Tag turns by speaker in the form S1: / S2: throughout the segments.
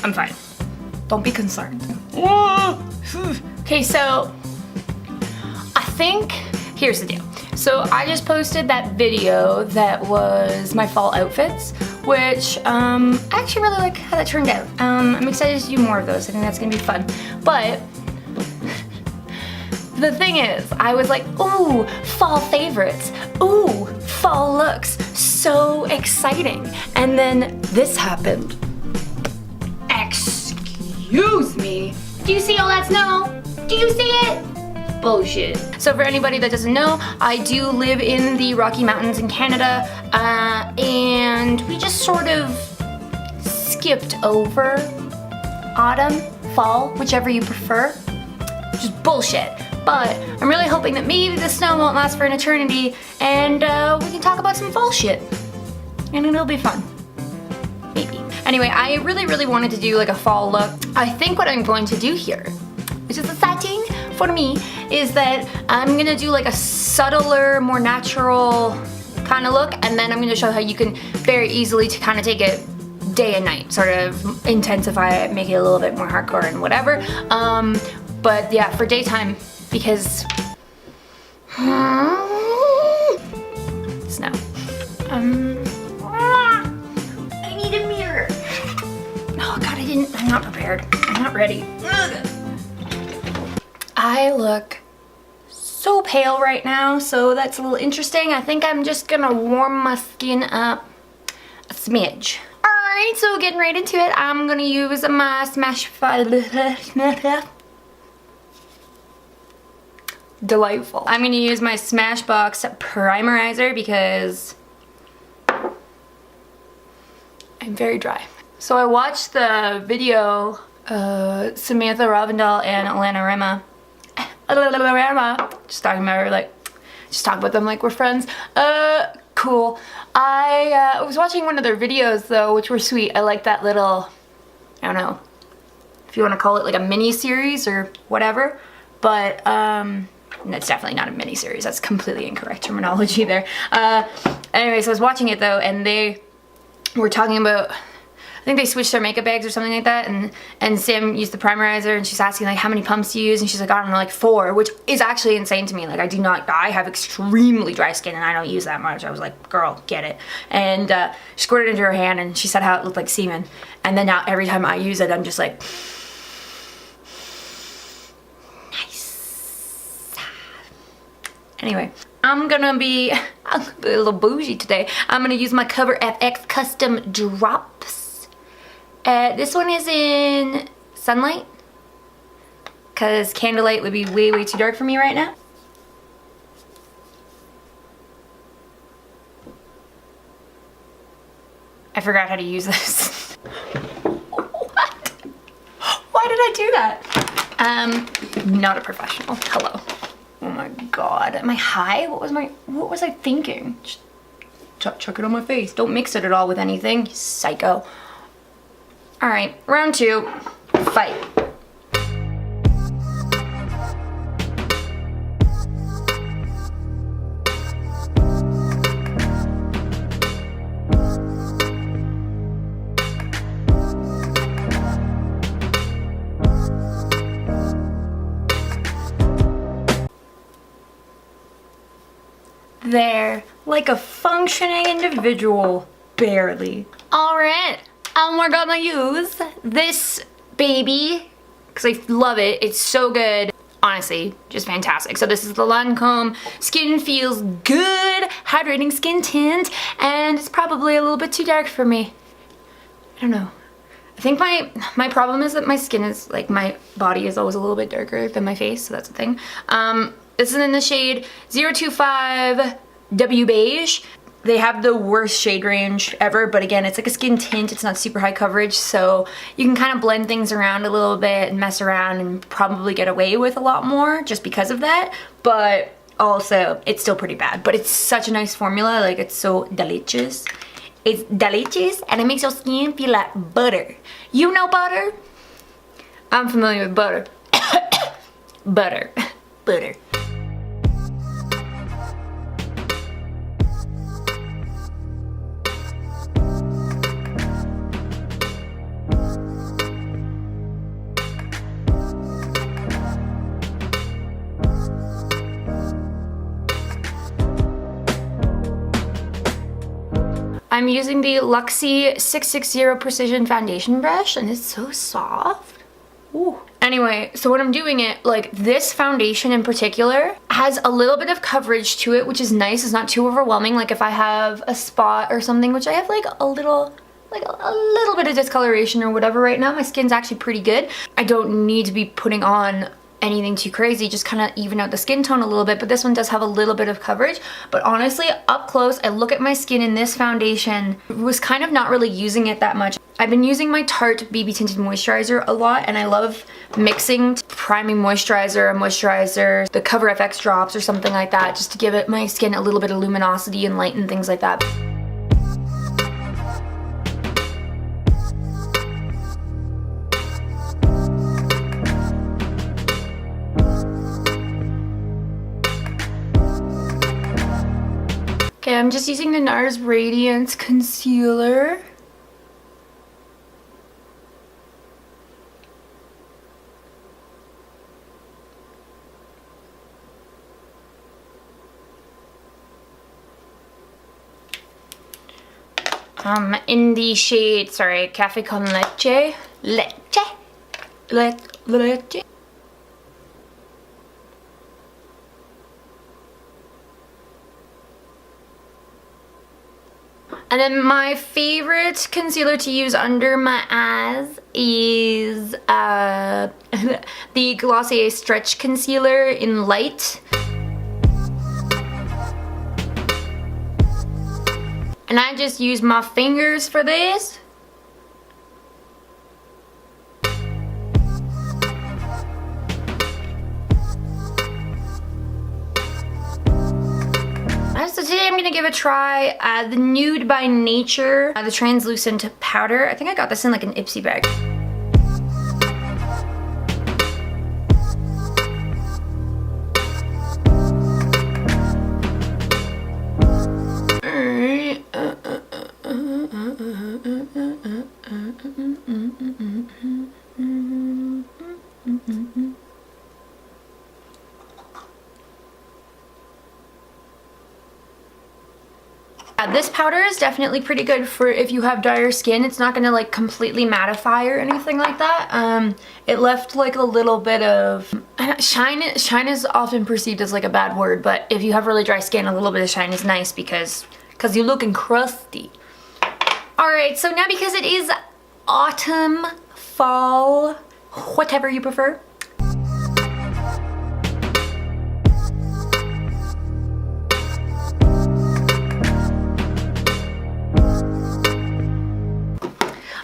S1: I'm fine. Don't be concerned. Okay, so I think, here's the deal. So I just posted that video that was my fall outfits, which I actually really like how that turned out. I'm excited to do more of those. I think that's gonna be fun. But the thing is, I was like, ooh, fall favorites. Ooh, fall looks. So exciting. And then this happened. Excuse me. Do you see all that snow? Do you see it? Bullshit. So for anybody that doesn't know, I do live in the Rocky Mountains in Canada, and we just sort of skipped over autumn, fall, whichever you prefer. Just bullshit. But I'm really hoping that maybe the snow won't last for an eternity, and we can talk about some fall shit. And it'll be fun. Maybe. Anyway, I really wanted to do like a fall look. I think what I'm going to do here, which is exciting for me, is that I'm gonna do like a subtler, more natural kind of look, and then I'm gonna show how you can very easily to kind of take it day and night, sort of intensify it, make it a little bit more hardcore and whatever. But yeah, for daytime, because snow. I need a mirror. Oh God, I'm not prepared. I'm not ready. I look so pale right now, so that's a little interesting. I think I'm just gonna warm my skin up a smidge. Alright, so getting right into it, I'm gonna use my delightful. I'm gonna use my Smashbox primerizer because I'm very dry. So I watched the video, Samantha Ravindal and Alana Rema. Just talking about her, like, just talk about them like we're friends. Cool. I was watching one of their videos though, which were sweet. I like that little, I don't know if you want to call it like a mini series or whatever, but it's definitely not a mini series. That's completely incorrect terminology there. Anyway, so I was watching it though, and they were talking about, I think they switched their makeup bags or something like that, and Sam used the primerizer, and she's asking like how many pumps do you use, and she's like, I don't know, like 4, which is actually insane to me. Like I have extremely dry skin and I don't use that much. I was like, girl, get it. And she squirted it into her hand and she said how it looked like semen. And then now every time I use it, I'm just like, nice. Anyway, I'm gonna be a little bougie today. I'm gonna use my Cover FX Custom Drops. This one is in sunlight, because candlelight would be way too dark for me right now. I forgot how to use this. What? Why did I do that? Not a professional. Hello. Oh my God. Am I high? What was I thinking? Just chuck it on my face. Don't mix it at all with anything, you psycho. All right, round 2, fight. There, like a functioning individual, barely. All right. We're gonna use this baby because I love it. It's so good. Honestly, just fantastic. So this is the Lancome Skin Feels Good Hydrating Skin Tint, and it's probably a little bit too dark for me. I don't know. I think my problem is that my skin is, like, my body is always a little bit darker than my face, so that's the thing. This is in the shade 025 W Beige. They have the worst shade range ever, but again, it's like a skin tint. It's not super high coverage, so you can kind of blend things around a little bit and mess around and probably get away with a lot more just because of that. But also, it's still pretty bad. But it's such a nice formula. Like, it's so delicious. It's delicious, and it makes your skin feel like butter. You know butter? I'm familiar with butter. Butter. Butter. I'm using the Luxie 660 Precision Foundation Brush, and it's so soft. Ooh. Anyway, so when I'm doing it, like this foundation in particular has a little bit of coverage to it, which is nice. It's not too overwhelming. Like if I have a spot or something, which I have like a little bit of discoloration or whatever right now, my skin's actually pretty good. I don't need to be putting on anything too crazy, just kind of even out the skin tone a little bit, but this one does have a little bit of coverage. But honestly, up close, I look at my skin in this foundation, was kind of not really using it that much. I've been using my Tarte BB Tinted Moisturizer a lot, and I love mixing priming moisturizer, the Cover FX drops or something like that, just to give it my skin a little bit of luminosity and light and things like that. Okay, I'm just using the NARS Radiance Concealer. In the shade, sorry, Cafe con Leche. Leche. And then my favorite concealer to use under my eyes is the Glossier Stretch Concealer in Light. And I just use my fingers for this. So today I'm gonna give a try the Nude by Nature, the translucent powder. I think I got this in like an Ipsy bag. This powder is definitely pretty good for if you have drier skin. It's not gonna like completely mattify or anything like that. It left like a little bit of shine. Shine is often perceived as like a bad word, but if you have really dry skin, a little bit of shine is nice because you're looking crusty. All right, so now because it is autumn, fall, whatever you prefer.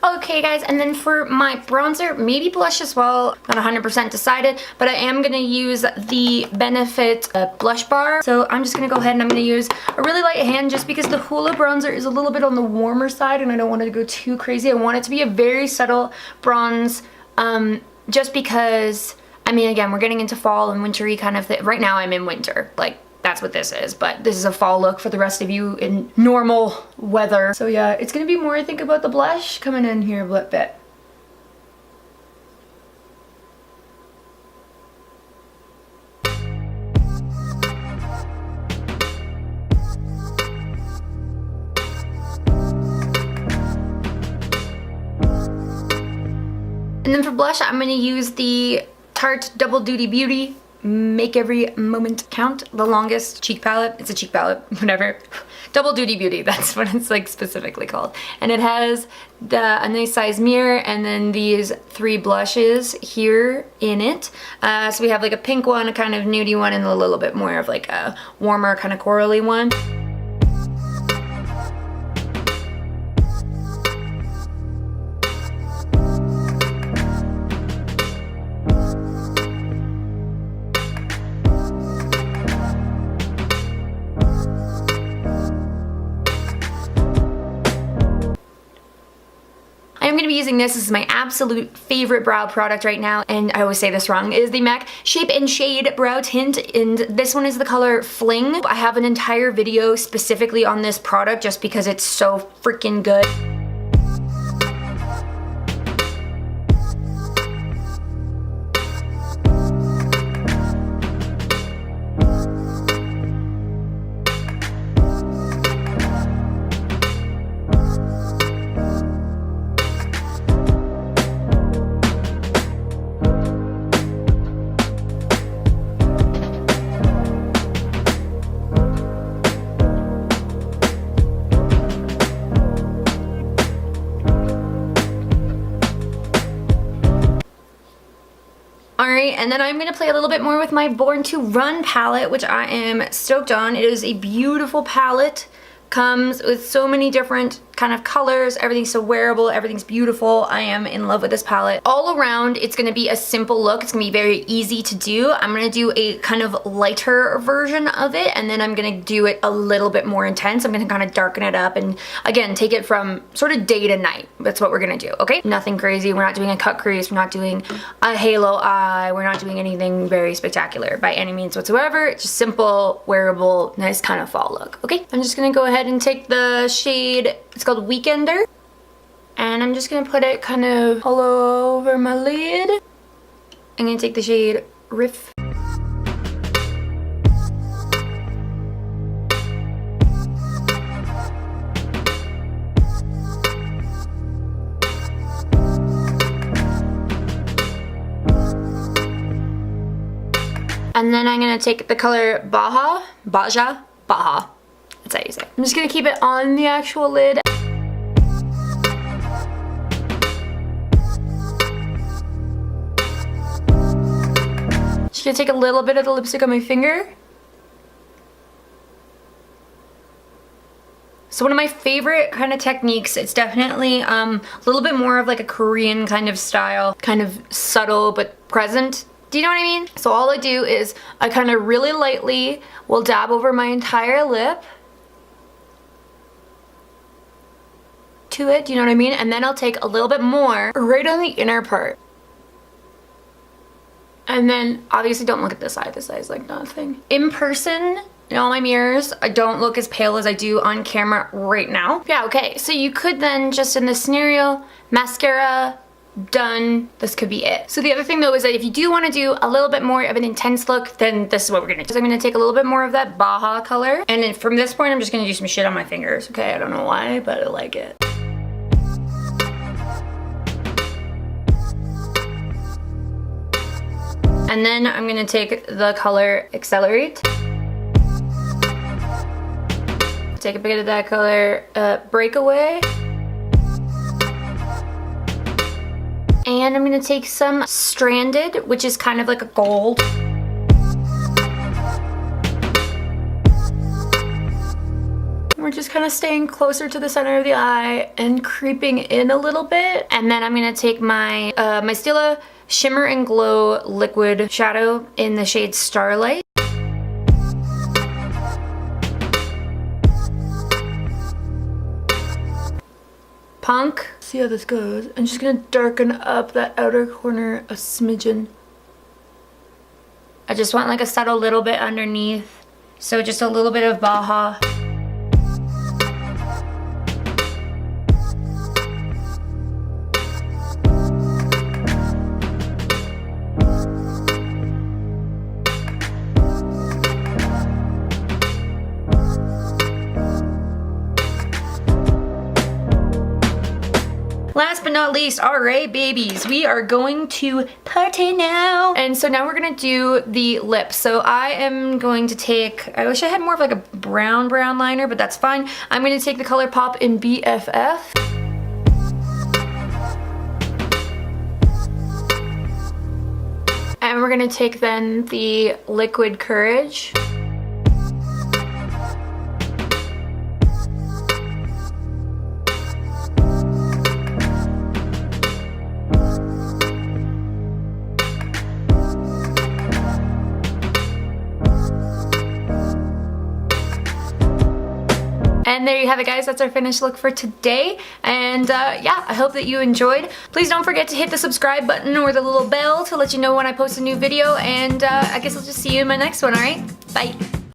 S1: Okay guys, and then for my bronzer, maybe blush as well, not 100% decided, but I am going to use the Benefit blush bar. So I'm just going to go ahead and I'm going to use a really light hand just because the Hoola bronzer is a little bit on the warmer side and I don't want it to go too crazy. I want it to be a very subtle bronze, just because, I mean, again, we're getting into fall and wintry kind of thing. Right now I'm in winter, like that's what this is, but this is a fall look for the rest of you in normal weather. So yeah, it's gonna be more, I think, about the blush coming in here a bit. And then for blush, I'm gonna use the Tarte Double Duty Beauty Make Every Moment Count, the longest cheek palette. It's a cheek palette, whatever. Double Duty Beauty, that's what it's like specifically called. And it has a nice size mirror and then these 3 blushes here in it. So we have like a pink one, a kind of nudie one, and a little bit more of like a warmer kind of corally one. I'm going to be using this. This is my absolute favorite brow product right now, and I always say this wrong. It is the MAC Shape and Shade Brow Tint, and this one is the color Fling. I have an entire video specifically on this product just because it's so freaking good. and then I'm gonna play a little bit more with my Born to Run palette, which I am stoked on. It is a beautiful palette. Comes with so many different kind of colors. Everything's so wearable. Everything's beautiful. I am in love with this palette. All around, it's going to be a simple look. It's going to be very easy to do. I'm going to do a kind of lighter version of it, and then I'm going to do it a little bit more intense. I'm going to kind of darken it up and, again, take it from sort of day to night. That's what we're going to do, okay? Nothing crazy. We're not doing a cut crease. We're not doing a halo eye. We're not doing anything very spectacular by any means whatsoever. It's just simple, wearable, nice kind of fall look, okay? I'm just going to go ahead and take the shade, it's called Weekender, and I'm just gonna put it kind of all over my lid. I'm gonna take the shade Riff. And then I'm gonna take the color Baja. That's how you say it. I'm just gonna keep it on the actual lid. Just gonna take a little bit of the lipstick on my finger. So one of my favorite kind of techniques, it's definitely a little bit more of like a Korean kind of style, kind of subtle but present. Do you know what I mean? So all I do is I kind of really lightly will dab over my entire lip to it, do you know what I mean? And then I'll take a little bit more right on the inner part. And then obviously don't look at this side is like nothing. In person, in all my mirrors, I don't look as pale as I do on camera right now. Yeah, okay, so you could then just in this scenario, mascara, done, this could be it. So the other thing though is that if you do want to do a little bit more of an intense look, then this is what we're gonna do. So I'm gonna take a little bit more of that Baja color, and then from this point I'm just gonna do some shit on my fingers, okay? I don't know why, but I like it. And then I'm gonna take the color Accelerate. Take a bit of that color Breakaway. And I'm gonna take some Stranded, which is kind of like a gold. We're just kind of staying closer to the center of the eye and creeping in a little bit. And then I'm gonna take my my Stila Shimmer and Glow liquid shadow in the shade Starlight. Punk. See how this goes. I'm just gonna darken up that outer corner a smidgen. I just want like a subtle little bit underneath. So just a little bit of Baja. Last but not least, alright babies, we are going to party now. And so now we're gonna do the lips. So I am going to take, I wish I had more of like a brown liner, but that's fine. I'm gonna take the Color Pop in BFF. And we're gonna take then the Liquid Courage. And there you have it guys, that's our finished look for today. And yeah, I hope that you enjoyed. Please don't forget to hit the subscribe button or the little bell to let you know when I post a new video. And I guess I'll just see you in my next one, alright? Bye!